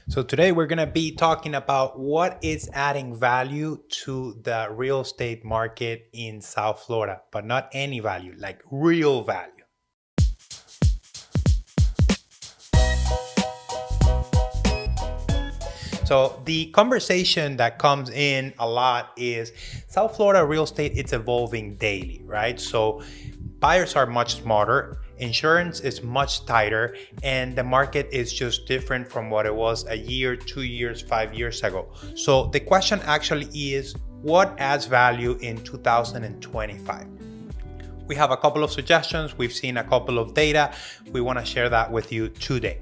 So today we're going to be talking about what is adding value to the real estate market in South Florida, but not any value, like real value. So the conversation that comes in a lot is South Florida real estate, it's evolving daily, right? So buyers are much smarter, insurance is much tighter, and the market is just different from what it was a year, 2 years, 5 years ago. So the question actually is, what adds value in 2025? We have a couple of suggestions. We've seen a couple of data. We want to share that with you today.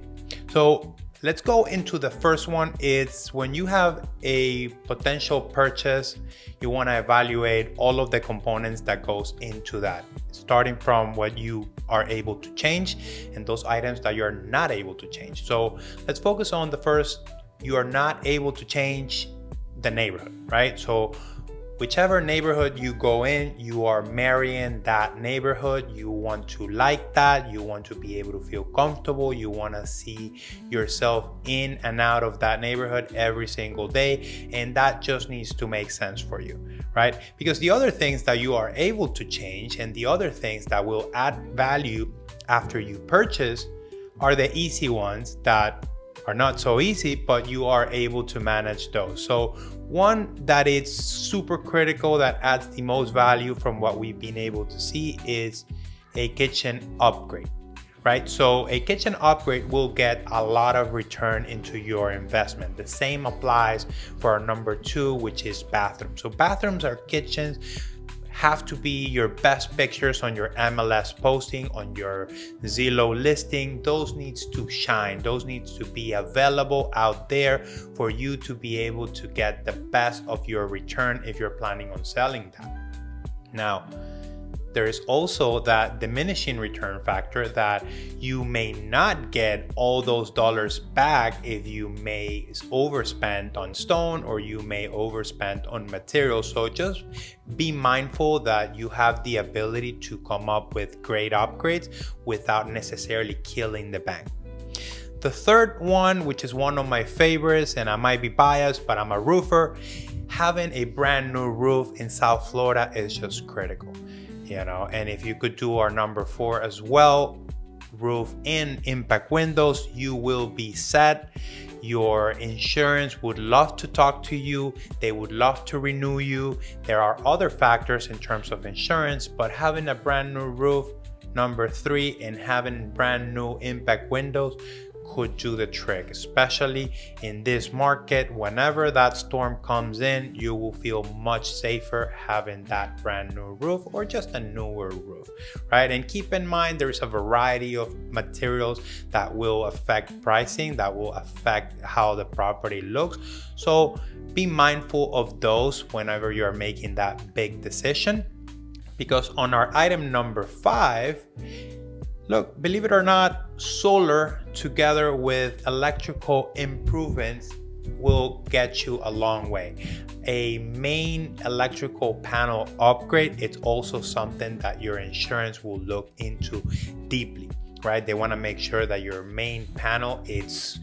So let's go into the first one. It's when you have a potential purchase, you want to evaluate all of the components that goes into that, starting from what you are able to change and those items that you're not able to change. So let's focus on the first. You are not able to change the neighborhood, right? So whichever neighborhood you go in, you are marrying that neighborhood. You want to like that. You want to be able to feel comfortable. You want to see yourself in and out of that neighborhood every single day. And that just needs to make sense for you, right? Because the other things that you are able to change and the other things that will add value after you purchase are the easy ones that are not so easy, but you are able to manage those. So one that is super critical that adds the most value from what we've been able to see is a kitchen upgrade, right? So a kitchen upgrade will get a lot of return into your investment. The same applies for our number two, which is bathrooms. So bathrooms are kitchens, have to be your best pictures on your MLS posting, on your Zillow listing. Those needs to shine. Those needs to be available out there for you to be able to get the best of your return if you're planning on selling that. Now, there is also that diminishing return factor that you may not get all those dollars back if you may overspend on stone or you may overspend on materials. So just be mindful that you have the ability to come up with great upgrades without necessarily killing the bank. The third one, which is one of my favorites, and I might be biased, but I'm a roofer, having a brand new roof in South Florida is just critical. And if you could do our number four as well, roof in impact windows, you will be set. Your insurance would love to talk to you. They would love to renew you. There are other factors in terms of insurance, but having a brand new roof, number three, and having brand new impact windows could do the trick, especially in this market. Whenever that storm comes in, you will feel much safer having that brand new roof or just a newer roof, right? And keep in mind, there's a variety of materials that will affect pricing, that will affect how the property looks. So be mindful of those whenever you're making that big decision. Because on our item number five, look, believe it or not, solar together with electrical improvements will get you a long way. A main electrical panel upgrade, it's also something that your insurance will look into deeply, right? They want to make sure that your main panel is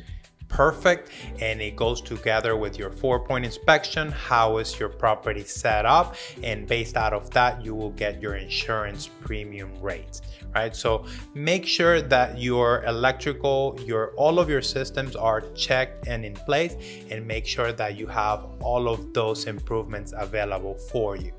perfect and it goes together with your 4-point inspection. How is your property set up? And based out of that, you will get your insurance premium rates, right? So make sure that your electrical, all of your systems are checked and in place, and make sure that you have all of those improvements available for you.